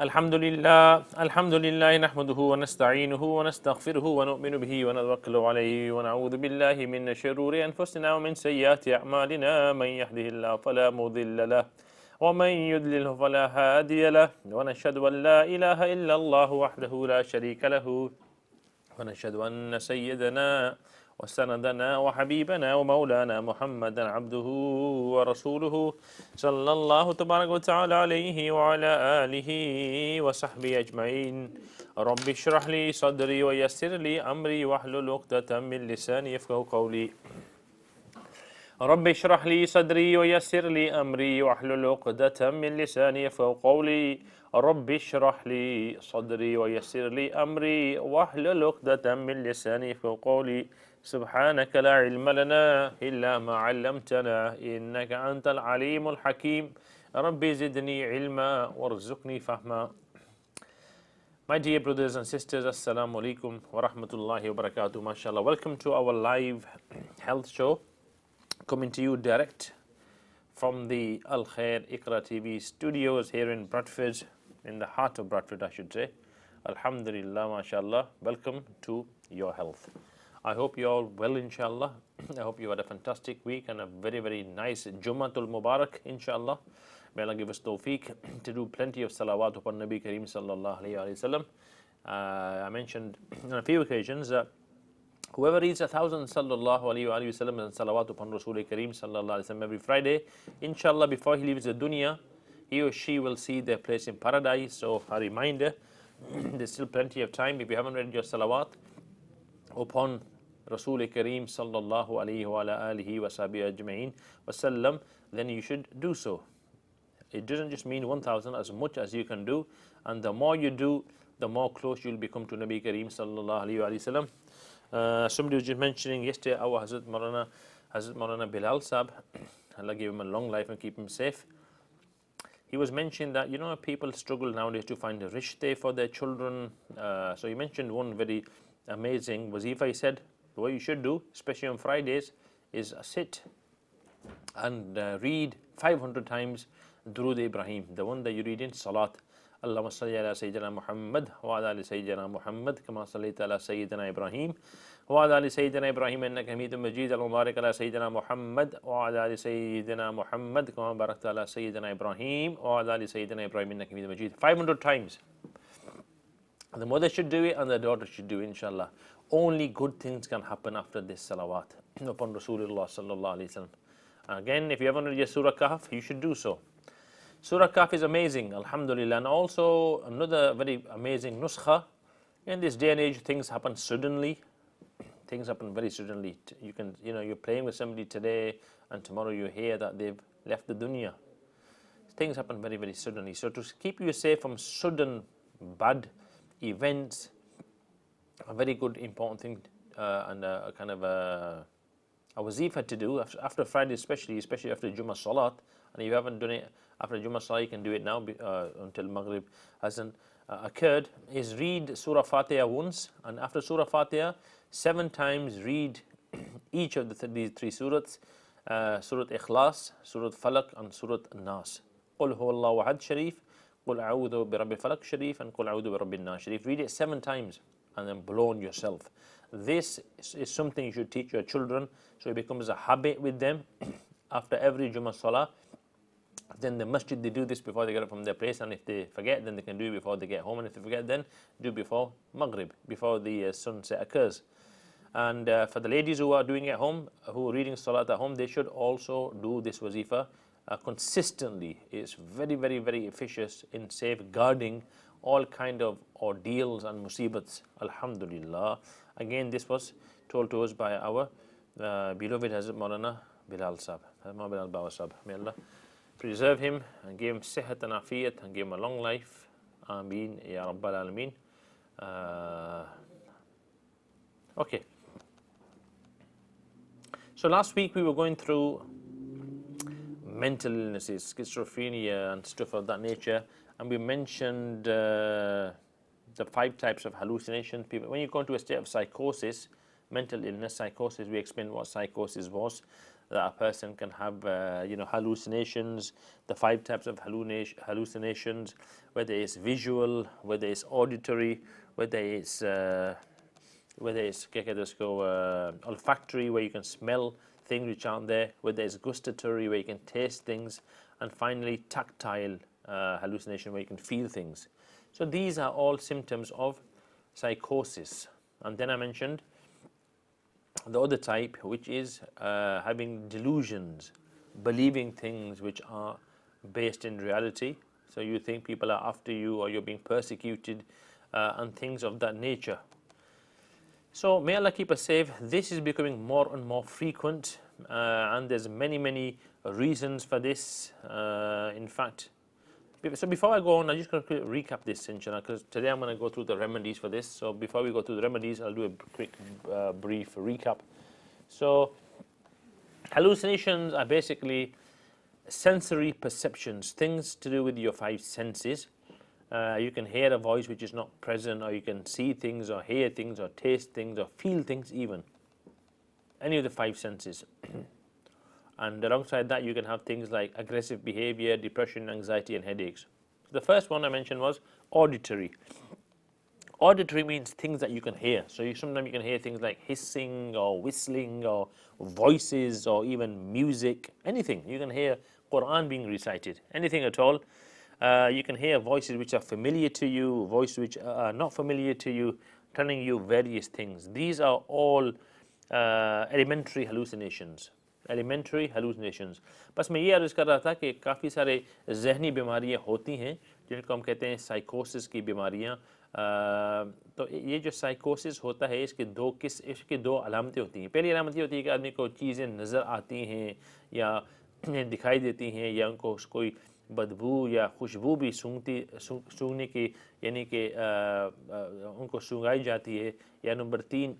Alhamdulillah, nahmaduhu wa nasta'inuhu wa nastaghfiruhu wa nu'minu bihi wa natawakkalu alayhi wa na'udhu billahi min shururi anfusina wa min sayyiati a'malina man yahdihillahu fala mudilla lahu wa man yudlilhu fala hadiya lahu wa nashhadu an la ilaha illa Allah wahdahu la sharika lahu wa nashhadu anna sayyidana وسندنا وحبيبنا ومولانا محمدا عبده ورسوله صلى الله تبارك وتعالى عليه وعلى آله وصحبه أجمعين رب اشرح لي صدري ويسر لي أمري واحلل عقدة من لساني يفقهوا قولي رب اشرح لي صدري ويسر لي أمري واحلل عقدة من لساني يفقهوا قولي رب اشرح لي صدري ويسر لي أمري واحلل عقدة من لساني يفقهوا قولي سبحانك لا علم لنا إلا ما علمتنا إنك أنت العليم الحكيم ربي زدني علما وارزقني فهما. My dear brothers and sisters, Assalamu alaikum wa rahmatullahi wa barakatuh. MashaAllah. Welcome to our live health show, coming to you direct from the Al Khair Iqra TV studios here in Bradford, in the heart of Bradford, I should say. Alhamdulillah, MashaAllah. Welcome to your health. I hope you're all well, inshallah. I hope you had a fantastic week and a very, very nice Jumatul Mubarak, inshallah. May Allah give us tawfiq to do plenty of salawat upon Nabi Kareem sallallahu alayhi wa sallam. I mentioned on a few occasions that whoever reads 1,000 sallallahu alayhi wa sallam and salawat upon Rasul Kareem sallallahu alayhi wa sallam every Friday, inshallah, before he leaves the dunya, he or she will see their place in paradise. So a reminder, there's still plenty of time. If you haven't read your salawat upon Rasul Kareem sallallahu alayhi wa alihi wa sahbihi ajma'in wasallam, then you should do so. It doesn't just mean 1,000, as much as you can do, and the more you do, the more close you'll become to Nabi Kareem sallallahu alayhi wa sallam. Somebody was just mentioning yesterday our Hazrat Maulana Bilal Sahib, Allah give him a long life and keep him safe. He was mentioning that, people struggle nowadays to find a rishteh for their children. So he mentioned one very amazing wazifa. He said, what you should do, especially on Fridays, is sit and read 500 times Durood Ibrahim, the one that you read in Salat. Allahumma salli ala Sayyidina Muhammad wa ala ali Sayyidina Muhammad kama sallaita ala Sayyidina Ibrahim wa ala ali Sayyidina Ibrahim innaka Hamidum Majid. Allahumma barik ala Sayyidina Muhammad wa ala ali Sayyidina Muhammad kama barakta ala Sayyidina Ibrahim wa ala ali Sayyidina Ibrahim innaka Hamidum Majid. 500 times. The mother should do it and the daughter should do it, inshallah. Only good things can happen after this salawat upon Rasulullah sallallahu alayhi wa sallam. Again, if you haven't read your Surah Kahf, you should do so. Surah Kahf is amazing, alhamdulillah. And also another very amazing nuskha. In this day and age, things happen suddenly. Things happen very suddenly. You're playing with somebody today and tomorrow you hear that they've left the dunya. Things happen very, very suddenly. So to keep you safe from sudden bad events, a very good important thing and a kind of a wazifa to do after Friday, especially after Jummah Salat. And if you haven't done it after Jummah Salat, you can do it now until Maghrib hasn't occurred, is read Surah Fatiha once, and after Surah Fatiha 7 times read each of these 3 surahs, Surah Ikhlas, Surah Falaq and Surah Nas. Qul huwallahu ahad sharif, Qul a'udhu bi rabbil falaq sharif, and Qul a'udhu bi rabbin nas sharif. Read it 7 times and then blow on yourself. This is something you should teach your children, so it becomes a habit with them. After every Jummah Salah, then the masjid, they do this before they get up from their place, and if they forget, then they can do it before they get home, and if they forget, then do before Maghrib, before the sunset occurs. And for the ladies who are doing it at home, who are reading Salat at home, they should also do this wazifa consistently. It's very, very, very efficacious in safeguarding all kind of ordeals and musibats. Alhamdulillah. Again, this was told to us by our beloved Hazrat Maulana Bilal Sahib, Hazrat Bilal Bawa Sahib. May Allah preserve him and give him sihat and afiyat and give him a long life. Ameen ya Rabbal Alameen. Okay. So last week we were going through mental illnesses, schizophrenia and stuff of that nature, and we mentioned the 5 types of hallucinations. When you go into a state of psychosis, mental illness, psychosis, we explained what psychosis was. that a person can have hallucinations, the 5 types of hallucinations, whether it's visual, whether it's auditory, whether it's olfactory, where you can smell things which aren't there, whether it's gustatory, where you can taste things, and finally tactile hallucination, where you can feel things. So these are all symptoms of psychosis. And then I mentioned the other type, which is having delusions, believing things which are based in reality. So you think people are after you, or you're being persecuted, and things of that nature. So may Allah keep us safe. This is becoming more and more frequent, and there's many reasons for this. In fact, so before I go on, I'm just going to recap this, inshallah, because today I'm going to go through the remedies for this. So before we go through the remedies, I'll do a quick brief recap. So hallucinations are basically sensory perceptions, things to do with your 5 senses. You can hear a voice which is not present, or you can see things, or hear things, or taste things, or feel things even. Any of the 5 senses. And alongside that, you can have things like aggressive behavior, depression, anxiety, and headaches. The first one I mentioned was auditory. Auditory means things that you can hear. So sometimes you can hear things like hissing, or whistling, or voices, or even music, anything. You can hear Quran being recited, anything at all. You can hear voices which are familiar to you, voices which are not familiar to you, telling you various things. These are all elementary hallucinations. Elementary hallucinations. بس میں یہ عرض کر رہا تھا کہ کافی سارے ذہنی بیماریاں ہوتی ہیں جن کو ہم کہتے ہیں سائیکوسس کی بیماریاں. تو یہ جو سائیکوسس ہوتا ہے اس کے دو علامتیں ہوتی ہیں. پہلی علامت یہ ہوتی ہے کہ آدمی کو چیزیں نظر آتی ہیں یا دکھائی دیتی ہیں, یا ان کو کوئی بدبو یا خوشبو بھی سونگنے کی, یعنی کہ ان کو سونگائی جاتی ہے. یا نمبر 3,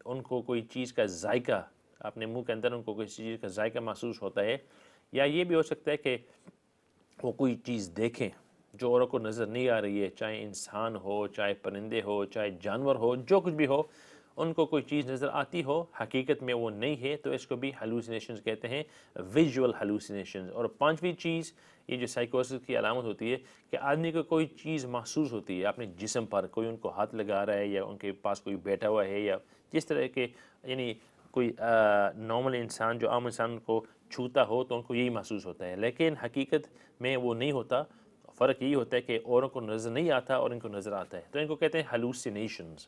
ان کو کوئی چیز کا ذائقہ, اپنے منہ کے اندر ان کو کسی چیز کا ذائقہ محسوس ہوتا ہے. یا یہ بھی ہو سکتا ہے کہ وہ کوئی چیز دیکھیں جو اوروں کو نظر نہیں آ رہی ہے, چاہے انسان ہو, چاہے پرندے ہو, چاہے جانور ہو, جو کچھ بھی ہو, ان کو کوئی چیز نظر آتی ہو, حقیقت میں وہ نہیں ہے, تو اس کو بھی ہلوسینیشنز کہتے ہیں, ویژول ہلوسینیشنز. اور 5ویں چیز, یہ جو سائیکوسس کی علامت ہوتی ہے کہ آدمی کو کوئی چیز محسوس ہوتی ہے اپنے جسم پر, کوئی ان کو ہاتھ لگا رہا ہے, یا ان کے پاس کوئی بیٹھا ہوا ہے, یا جس طرح کے یعنی کوئی نارمل انسان جو عام انسان کو چھوتا ہو تو ان کو یہی محسوس ہوتا ہے, لیکن حقیقت میں وہ نہیں ہوتا. فرق یہی ہوتا ہے کہ اوروں کو نظر نہیں آتا اور ان کو نظر آتا ہے, تو ان کو کہتے ہیں ہلوسینیشنز.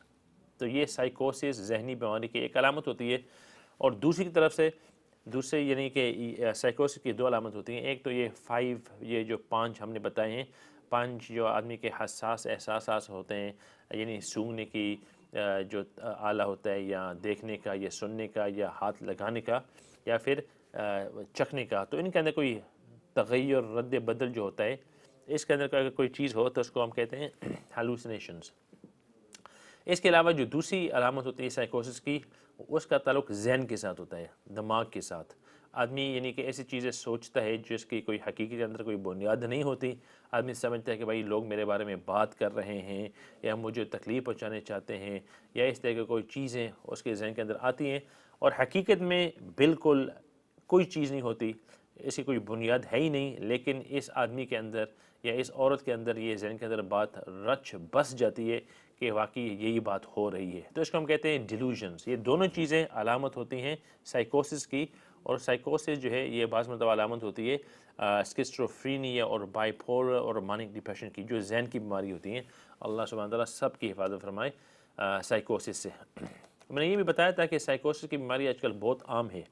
تو یہ سائیکوسس ذہنی بیماری کی ایک علامت ہوتی ہے. اور دوسری طرف سے یعنی کہ سائیکوسس کی 2 علامت ہوتی ہیں. ایک تو یہ جو 5 ہم نے بتائے ہیں, 5 جو آدمی کے حساس احساسات ہوتے ہیں, یعنی سونگنے کی جو آلہ ہوتا ہے, یا دیکھنے کا, یا سننے کا, یا ہاتھ لگانے کا, یا پھر چکھنے کا, تو ان کے اندر کوئی تغیر, رد بدل جو ہوتا ہے, اس کے اندر اگر کوئی چیز ہو تو اس کو ہم کہتے ہیں ہلوسینیشنز. اس کے علاوہ جو دوسری علامت ہوتی ہے سائیکوسس کی, اس کا تعلق ذہن کے ساتھ ہوتا ہے, دماغ کے ساتھ. آدمی یعنی کہ ایسی چیزیں سوچتا ہے جس کی کوئی حقیقت کے اندر کوئی بنیاد نہیں ہوتی. آدمی سمجھتا ہے کہ بھائی لوگ میرے بارے میں بات کر رہے ہیں, یا مجھے تکلیف پہنچانے چاہتے ہیں, یا اس طرح کی کوئی چیزیں اس کے ذہن کے اندر آتی ہیں, اور حقیقت میں بالکل کوئی چیز نہیں ہوتی, اس کی کوئی بنیاد ہے ہی نہیں, لیکن اس آدمی کے اندر یا اس عورت کے اندر یہ ذہن کے اندر بات رچ بس جاتی ہے کہ واقعی یہی بات ہو رہی ہے. تو اس کو ہم کہتے ہیں ڈیلوژنز. یہ دونوں چیزیں علامت ہوتی ہیں سائیکوسس کی. اور سائیکوسس جو ہے یہ بعض مرتبہ علامت ہوتی ہے اسکیزوفرینیا اور بائیپولر اور مانک ڈپریشن کی, جو ذہن کی بیماری ہوتی ہیں. اللہ سبحانہ تعالیٰ سب کی حفاظت فرمائے سائیکوسس سے. میں نے یہ بھی بتایا تھا کہ سائیکوسس کی بیماری آج کل بہت عام ہے,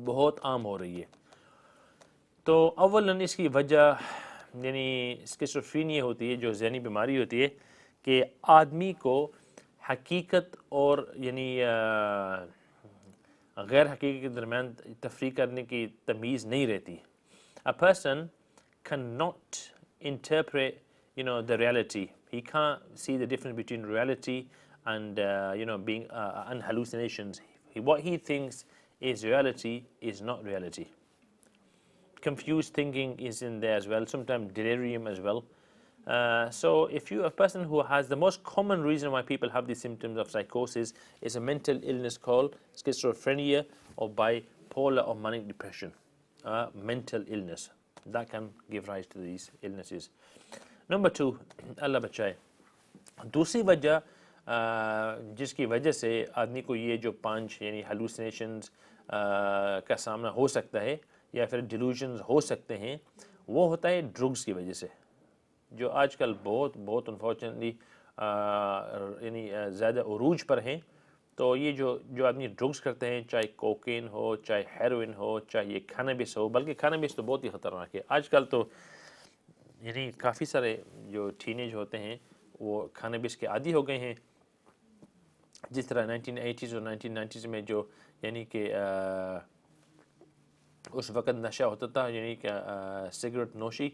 بہت عام ہو رہی ہے. تو اولاً اس کی وجہ یعنی اسکیزوفرینیا ہوتی ہے, جو ذہنی بیماری ہوتی ہے, کہ آدمی کو حقیقت اور یعنی غیر حقیقت کے درمیان تفریق کرنے کی تمیز نہیں رہتی. A person cannot interpret the reality. He can't see the difference between reality and being and hallucinations. What he thinks is reality is not reality. Confused thinking is in there as well, sometimes delirium as well. So if you a person who has, the most common reason why people have these symptoms of psychosis is a mental illness called schizophrenia or bipolar or manic depression, mental illness, that can give rise to these illnesses. Number 2, अल्लाह बचाए, दूसरी वजह जिसकी वजह से आदमी को ये जो 5 यानी hallucinations का सामना हो सकता है या फिर delusions हो सकते हैं, वो होता है ड्रग्स की वजह से, जो आजकल बहुत अनफॉर्चुनेटली यानी ज़्यादा उरूज पर हैं। तो ये जो आदमी ड्रग्स करते हैं, चाहे कोकेन हो, चाहे हेरोइन हो, चाहे ये कैनबिस हो, बल्कि कैनबिस तो बहुत ही ख़तरनाक है आजकल। तो यानी काफ़ी सारे जो टीनेज होते हैं वो कैनबिस के आदी हो गए हैं। जिस तरह 1980s और 1990s में जो यानी कि उस वक़्त नशा होता था, यानी कि सिगरेट नोशी,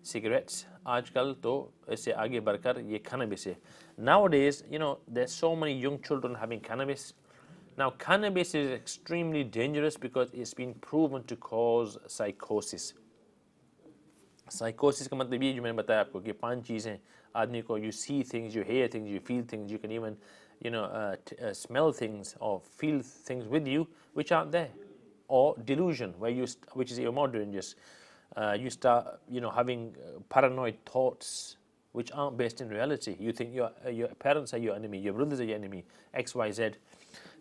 cigarettes, आजकल तो इससे आगे बढ़कर ये cannabis है. Nowadays, there's so many young children having cannabis. Now, cannabis is extremely dangerous because it's been proven to cause psychosis. Psychosis का मतलब ये जो मैंने बताया आपको कि 5 चीज़ें आदमी को, you see things, you hear things, you feel things, you can even smell things or feel things with you which aren't there, or delusion which is even more dangerous. You start having paranoid thoughts which aren't based in reality. You think your parents are your enemy, your brothers are your enemy, XYZ.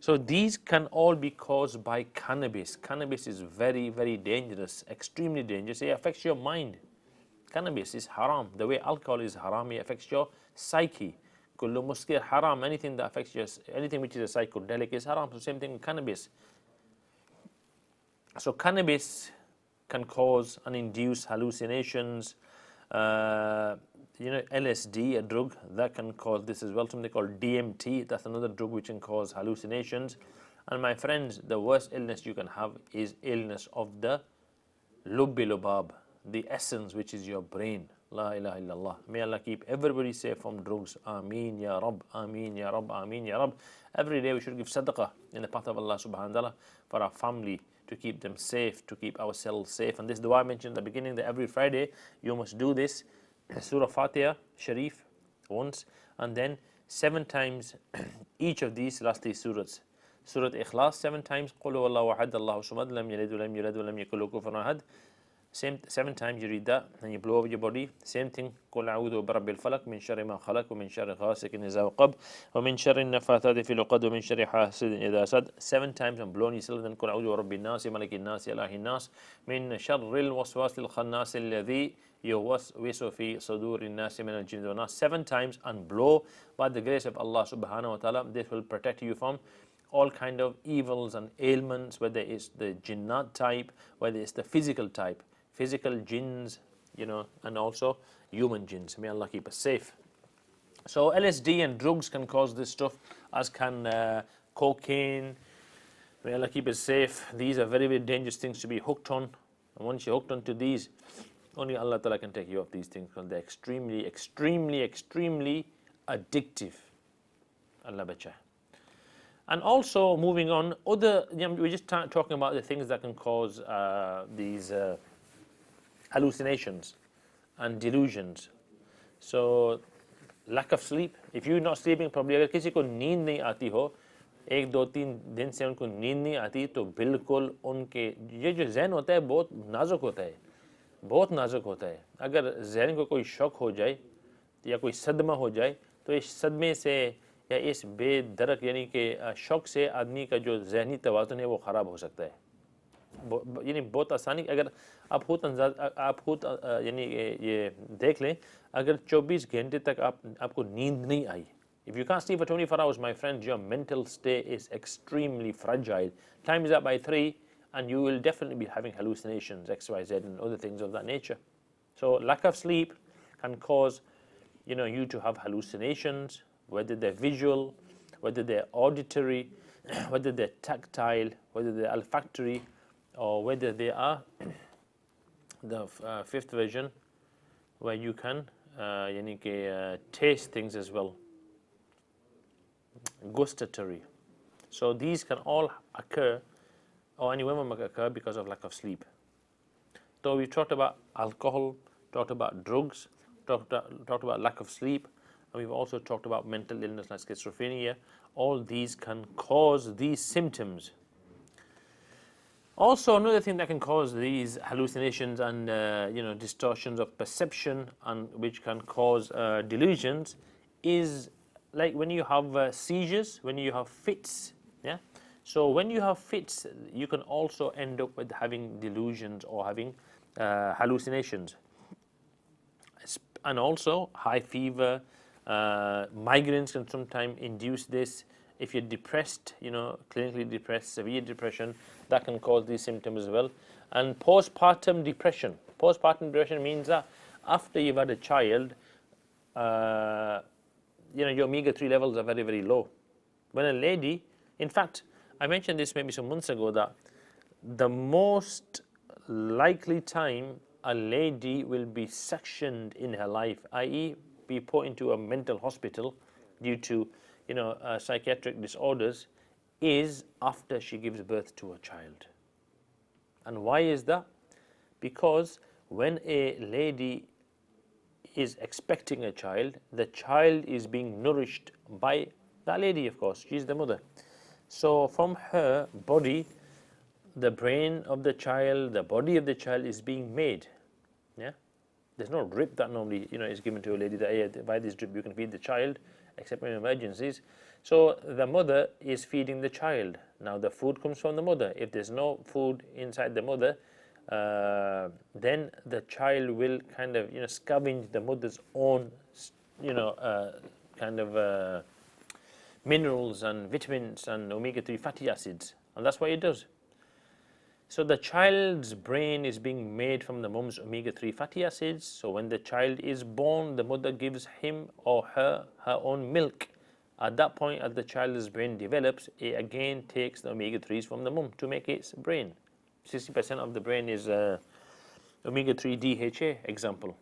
So these can all be caused by cannabis. Cannabis is very, very dangerous, extremely dangerous. It affects your mind. Cannabis is haram. The way alcohol is haram, it affects your psyche. Kullu muskir haram. Anything that affects your, anything which is a psychedelic is haram. So same thing with cannabis. So cannabis can cause and induce hallucinations. LSD, a drug that can cause this as well. Something called DMT, that's another drug which can cause hallucinations. And my friends, the worst illness you can have is illness of the lubbi lubab, the essence which is your brain. La ilaha illallah. May Allah keep everybody safe from drugs. Ameen ya Rabb, Ameen ya Rabb, Ameen ya Rabb. Every day we should give sadaqah in the path of Allah subhanahu wa ta'ala for our family, to keep them safe, to keep ourselves safe. And this dua I mentioned at the beginning, that every Friday you must do this Surah Fatiha Sharif once, and then 7 times each of these last 3 surahs. Surah Ikhlas 7 times, Qul huwallahu ahad, Allahu samad, lam yalid wa lam yulad wa lam yakul lahu kufuwan ahad. 7 times you read that and you blow over your body. Same thing, Qul a'udhu bi rabbil falaq min sharri ma khalaq wa min sharri ghasiqin idha waqab wa min sharri an-naffathati fil 'uqad wa min sharri hasidin idha hasad. 7 times and blow on yourself. Then Qul a'udhu bi rabbin nas, malikin nas, ilahin nas, min sharril waswasil khannas alladhi yuwaswisu fi sudurin nas min al-jinni wan nas. 7 times and blow. By the grace of Allah subhanahu wa ta'ala, this will protect you from all kind of evils and ailments, whether it's the jinnat type, whether it's the physical type, physical jinns, and also human jinns. May Allah keep us safe. So LSD and drugs can cause this stuff, as can cocaine. May Allah keep us safe. These are very, very dangerous things to be hooked on. And once you're hooked onto these, only Allah Ta'ala can take you off these things, because they're extremely, extremely, extremely addictive. Allah bacha. And also, moving on, we're just talking about the things that can cause these hallucinations and delusions. So lack of sleep. If you're not sleeping properly, अगर किसी को नींद नहीं आती हो, 1-2-3 दिन से उनको नींद नहीं आती, तो बिल्कुल उनके ये जो ज़हन होता है बहुत नाजुक होता है, बहुत नाजुक होता है. अगर ज़हन को कोई शॉक हो जाए या कोई सदमा हो जाए, तो इस सदमे से या इस बेदरक यानी कि शॉक से आदमी का जो ज़हनी तवाज़ुन है वो ख़राब हो सकता है. यानी बहुत आसानी, अगर आप खुद यानी ये देख लें, अगर 24 घंटे तक आपको नींद नहीं आई, if you can't sleep for 24 hours, my friends, your mental state is extremely fragile. Time is up by 3 and you will definitely be having hallucinations, XYZ, and other things of that nature. So lack of sleep can cause you to have hallucinations, whether they're visual, whether they're auditory, whether they're tactile, whether they're olfactory, or whether they are the 5th version, where you can taste things as well, gustatory. So these can all occur, or any women may occur, because of lack of sleep. So we talked about alcohol, talked about drugs, talked about lack of sleep, and we've also talked about mental illness like schizophrenia. All these can cause these symptoms. Also, another thing that can cause these hallucinations and distortions of perception, and which can cause delusions, is like when you have seizures, when you have fits. Yeah. So when you have fits, you can also end up with having delusions or having hallucinations, and also high fever, migraines can sometimes induce this. If you're depressed, clinically depressed, severe depression, that can cause these symptoms as well. And postpartum depression. Postpartum depression means that after you've had a child, your omega-3 levels are very, very low. When a lady, in fact, I mentioned this maybe some months ago, that the most likely time a lady will be sectioned in her life, i.e. be put into a mental hospital due to psychiatric disorders, is after she gives birth to a child. And why is that? Because when a lady is expecting a child, the child is being nourished by that lady, of course. She's the mother. So from her body, the brain of the child, the body of the child is being made. Yeah, there's no drip that normally is given to a lady that, hey, by this drip you can feed the child, except in emergencies. So the mother is feeding the child. Now the food comes from the mother. If there's no food inside the mother, then the child will kind of scavenge the mother's own minerals and vitamins and omega-3 fatty acids, and that's what it does. So the child's brain is being made from the mum's omega-3 fatty acids. So when the child is born, the mother gives him or her own milk. At that point, as the child's brain develops, it again takes the omega-3s from the mum to make its brain. 60% of the brain is omega-3 DHA example.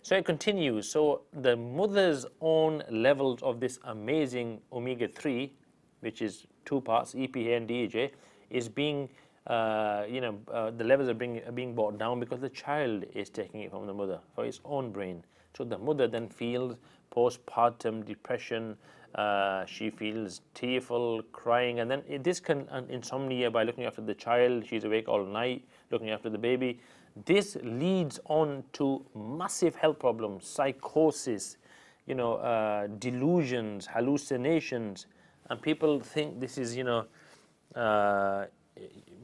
So it continues. So the mother's own levels of this amazing omega-3, which is two parts, EPA and DHA, is being the levels are being brought down because the child is taking it from the mother for its own brain. So the mother then feels postpartum depression. She feels tearful, crying, and then this can insomnia by looking after the child. She's awake all night looking after the baby. This leads on to massive health problems, psychosis, delusions, hallucinations, and people think this is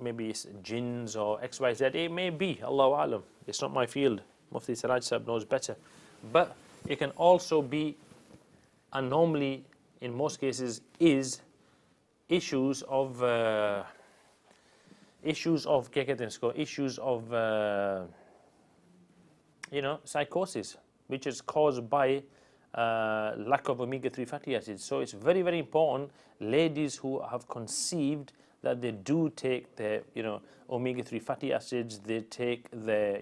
maybe it's jinns or XYZ. It may be, Allahu Alam. It's not my field. Mufti Siraj Sahib knows better. But it can also be, and normally in most cases is, issues of psychosis, which is caused by lack of omega-3 fatty acids. So it's very, very important, ladies who have conceived, that they do take the omega-3 fatty acids, they take the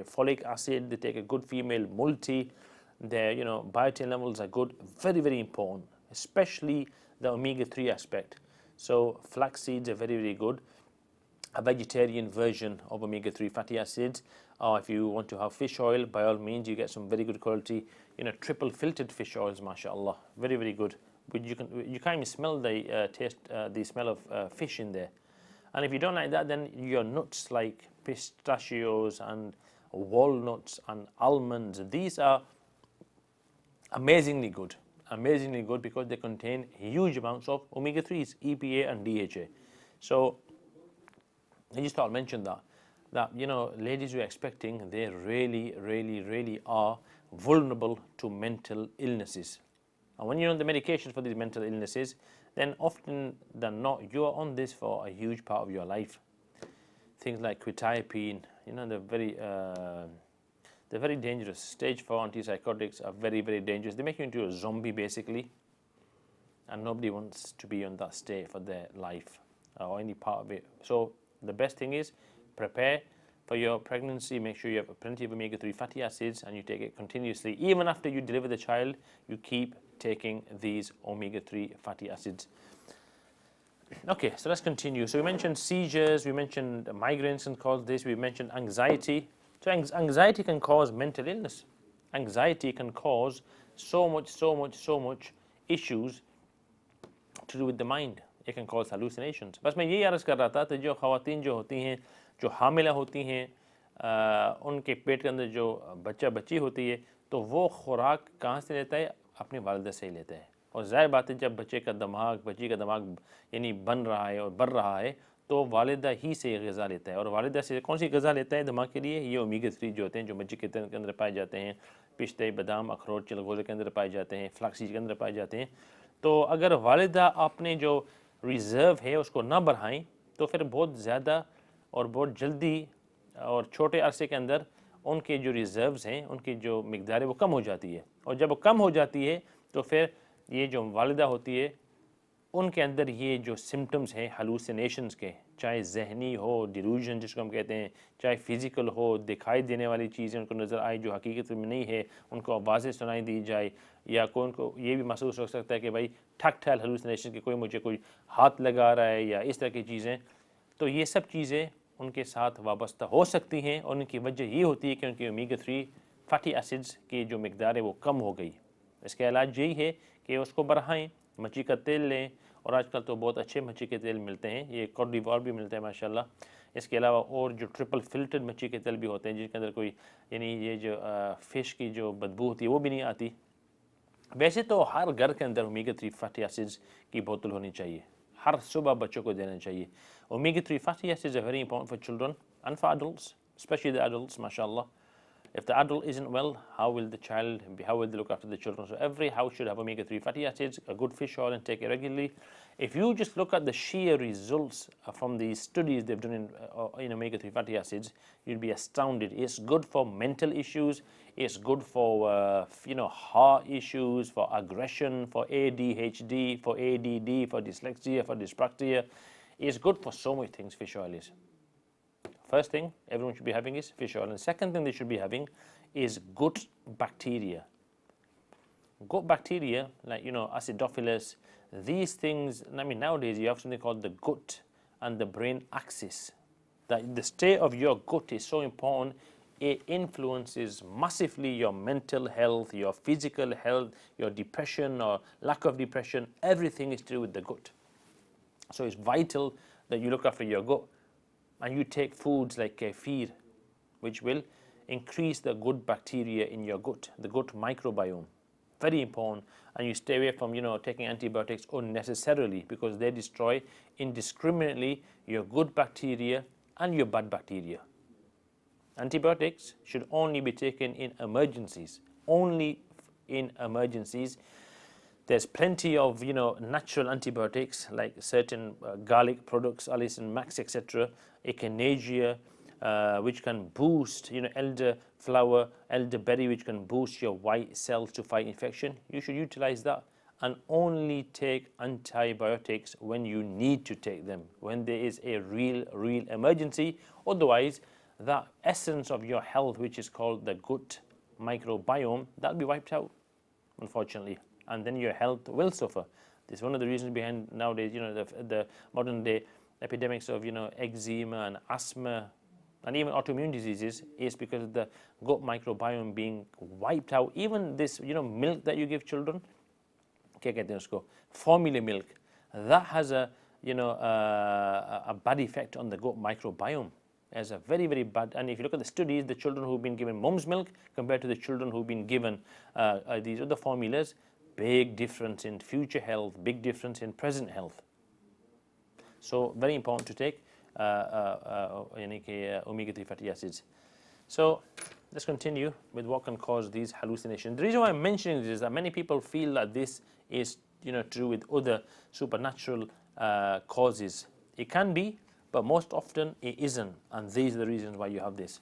folic acid, they take a good female multi, their biotin levels are good. Very, very important, especially the omega-3 aspect. So flax seeds are very, very good. A vegetarian version of omega-3 fatty acids, or if you want to have fish oil, by all means you get some very good quality triple filtered fish oils, mashallah, very, very good. But you can't even smell the the smell of fish in there. And if you don't like that, then your nuts like pistachios and walnuts and almonds, these are amazingly good because they contain huge amounts of omega-3s, EPA and DHA. So I just thought I'd mention that ladies who are expecting, they really, really, really are vulnerable to mental illnesses. And when you're on the medications for these mental illnesses, then often than not, you're on this for a huge part of your life. Things like quetiapine, they're very dangerous. Stage 4 antipsychotics are very, very dangerous. They make you into a zombie, basically. And nobody wants to be on that state for their life or any part of it. So the best thing is prepare for your pregnancy. Make sure you have plenty of omega-3 fatty acids and you take it continuously. Even after you deliver the child, you keep taking these omega-3 fatty acids. Okay, so let's continue. So we mentioned seizures, we mentioned migraines can cause this, we mentioned anxiety. So anxiety can cause mental illness. Anxiety can cause so much issues to do with the mind. it can cause hallucinations. बस मैं यही अर्ज़ कर रहा था, तो जो ख़वातीन जो होती हैं, जो हामिला होती हैं, उनके पेट के अंदर जो बच्चा बच्ची होती है, तो वो खुराक कहाँ से लेता है? अपनी वालिदा से ही लेता है। और ज़ाहिर बात है, जब बच्चे का दिमाग, बच्ची का दिमाग यानी बन रहा है और बढ़ रहा है, तो वालिदा ही से ग़िज़ा लेता है। और वालिदा से कौन सी ग़िज़ा लेता है दिमाग के लिए? ये ओमेगा 3 जो होते हैं, जो मच्छी के अंदर पाए जाते हैं, पिस्ते, बादाम, अखरोट, चिलगोज़े के अंदर पाए जाते हैं, फ्लैक्स के अंदर पाए जाते हैं। तो अगर वालिदा अपने जो रिज़र्व है उसको ना बढ़ाएं, तो फिर बहुत ज़्यादा और बहुत जल्दी और छोटे अरसे के अंदर उनके जो रिज़र्व्स हैं, उनकी जो मिक़दार है वो कम हो जाती है। और जब वो कम हो जाती है तो फिर ये जो वालिदा होती है, उनके अंदर ये जो सिम्टम्स हैं हालूसिनेशंस के, चाहे ज़हनी हो, डिल्यूजन जिसको हम कहते हैं, चाहे फ़िज़िकल हो, दिखाई देने वाली चीज़ें उनको नज़र आए जो हकीकत में नहीं है, उनको आवाज़ें सुनाई दी जाए, या कोई उनको ये भी महसूस हो सकता है कि भाई ठक-ठहल हालूसिनेशन कि कोई मुझे कोई हाथ लगा रहा है या इस तरह की चीज़ें, तो ये सब चीज़ें उनके साथ वाबस्ता हो सकती हैं। और उनकी वजह ये होती है कि उनकी ओमेगा 3 फैटी एसिड्स की जो मिक़दार है वो कम हो गई। इसका इलाज यही है कि उसको बढ़ाएं, मच्छी का तेल लें, और आजकल तो बहुत अच्छे मच्छी के तेल मिलते हैं, ये कोट डिवॉर भी मिलता है माशाल्लाह। इसके अलावा और जो ट्रिपल फिल्टर्ड मच्छी के तेल भी होते हैं, जिनके अंदर कोई यानी ये जो फ़िश की जो बदबू होती है वो भी नहीं आती। वैसे तो हर घर के अंदर ओमेगा 3 फैटी एसिड्स की बोतल होनी चाहिए, हर सुबह बच्चों को देना चाहिए। Omega 3 fatty acids are very important for children and for adults, especially the adults माशाल्लाह. If the adult isn't well, how will the child be, how will they look after the children? So every house should have omega 3 fatty acids, a good fish oil, and take it regularly. If you just look at the sheer results from these studies they've done in omega 3 fatty acids, you'd be astounded. It's good for mental issues, it's good for heart issues, for aggression, for ADHD, for ADD, for dyslexia, for dyspraxia. It's good for so many things, fish oil is. First thing everyone should be having is fish oil, and second thing they should be having is gut bacteria. Gut bacteria, like acidophilus, these things. I mean, nowadays you have something called the gut and the brain axis. That the state of your gut is so important. It influences massively your mental health, your physical health, your depression or lack of depression. Everything is to do with the gut. So it's vital that you look after your gut. And you take foods like kefir, which will increase the good bacteria in your gut, the gut microbiome. Very important. And you stay away from taking antibiotics unnecessarily, because they destroy indiscriminately your good bacteria and your bad bacteria. Antibiotics should only be taken in emergencies. Only in emergencies. There's plenty of natural antibiotics like certain garlic products, allicin max, etc., echinacea, which can boost elderflower, elderberry, which can boost your white cells to fight infection. You should utilize that, and only take antibiotics when you need to take them, when there is a real emergency. Otherwise, that essence of your health, which is called the gut microbiome, that'll be wiped out, unfortunately. And then your health will suffer. This is one of the reasons behind nowadays, the modern day epidemics of eczema and asthma and even autoimmune diseases, is because of the gut microbiome being wiped out. Even this milk that you give children, formula milk, that has a bad effect on the gut microbiome. As a very bad. And if you look at the studies, the children who've been given mum's milk compared to the children who've been given these other formulas, big difference in future health, big difference in present health. So very important to take omega 3 fatty acids. So let's continue with what can cause these hallucinations. The reason why I'm mentioning this is that many people feel that this is to do with other supernatural causes. It can be, but most often it isn't, and these are the reasons why you have this.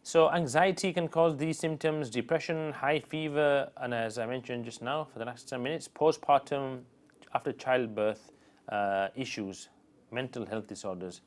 So anxiety can cause these symptoms: depression, high fever, and as I mentioned just now for the next 10 minutes, postpartum, after childbirth issues, mental health disorders,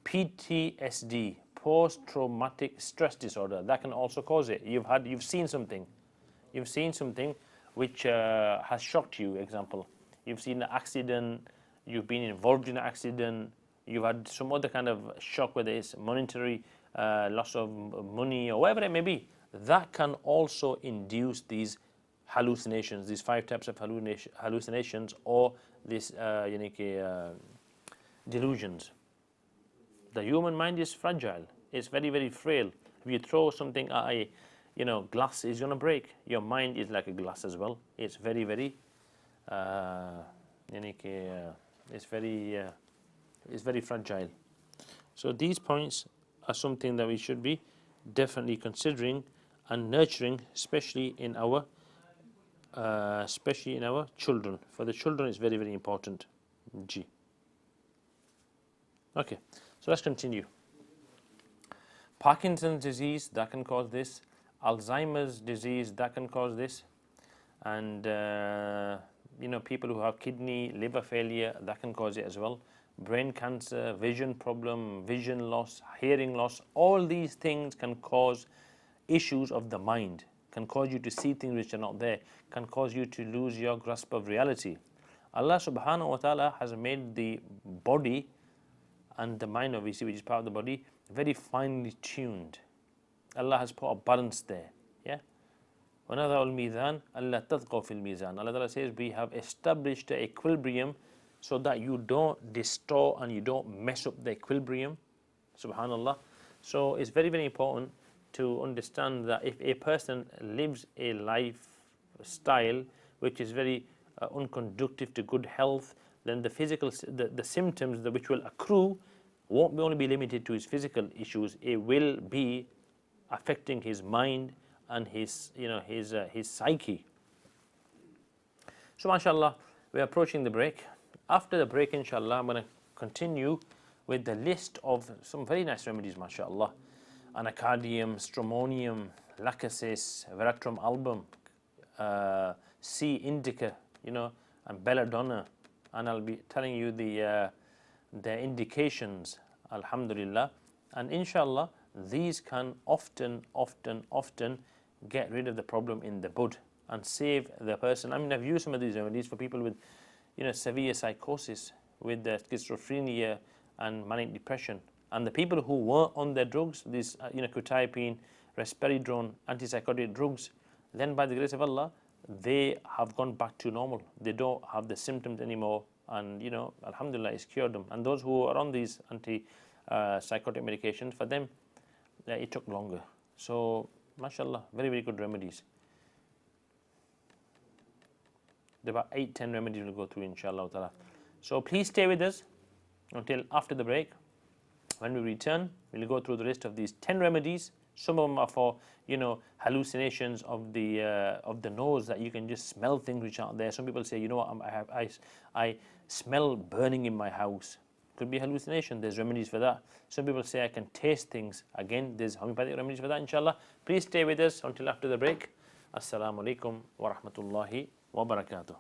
PTSD, post-traumatic stress disorder, that can also cause it. You've seen something which has shocked you. Example, you've seen an accident, you've been involved in an accident, you've had some other kind of shock, whether it's monetary loss of money or whatever it may be. That can also induce these hallucinations, these 5 types of hallucinations, or these delusions. The human mind is fragile. It's very, very frail. If you throw something at a glass, is going to break. Your mind is like a glass as well. It's very, very it's very fragile. So these points are something that we should be definitely considering and nurturing, especially in our children. For the children, it's very, very important. G. Okay, so let's continue. Parkinson's disease, that can cause this. Alzheimer's disease, that can cause this. And people who have kidney, liver failure, that can cause it as well. Brain cancer, vision problem, vision loss, hearing loss, all these things can cause issues of the mind, can cause you to see things which are not there, can cause you to lose your grasp of reality. Allah subhanahu wa ta'ala has made the body and the mind, obviously, which is part of the body, very finely tuned. Allah has put a balance there. Yeah. وَنَضَعُ الْمِيزَانَ أَلَّا تَطْغَوْا فِي الْمِيزَانِ. Allah Ta'ala says, we have established an equilibrium so that you don't distort and you don't mess up the equilibrium. Subhanallah. So it's very, very important to understand that if a person lives a lifestyle which is very unconducive to good health, then the physical, the symptoms which will accrue won't only be limited to his physical issues. It will be affecting his mind and his psyche. So, mashallah, we're approaching the break. After the break, inshallah, I'm going to continue with the list of some very nice remedies, mashallah. Anacardium, stramonium, lachesis, veratrum album, C. indica, and belladonna. And I'll be telling you the indications, alhamdulillah. And inshallah, these can often get rid of the problem in the bud and save the person. I mean, I've used some of these remedies for people with severe psychosis, with schizophrenia and manic depression. And the people who were on their drugs, these quetiapine, risperidone, antipsychotic drugs, then by the grace of Allah, they have gone back to normal. They don't have the symptoms anymore, and alhamdulillah, it's cured them. And those who are on these psychotic medications, for them it took longer. So mashallah, very, very good remedies. There are about 8-10 remedies we'll go through, inshallah ta'ala. So please stay with us until after the break. When we return, we'll go through the list of these 10 remedies. Some of them are for hallucinations of the nose, that you can just smell things which aren't there. Some people say, I smell burning in my house. Could be hallucination. There's remedies for that. Some people say I can taste things. Again, there's homeopathic remedies for that, inshallah. Please stay with us until after the break. Assalamu alaikum wa rahmatullahi wa barakatuh.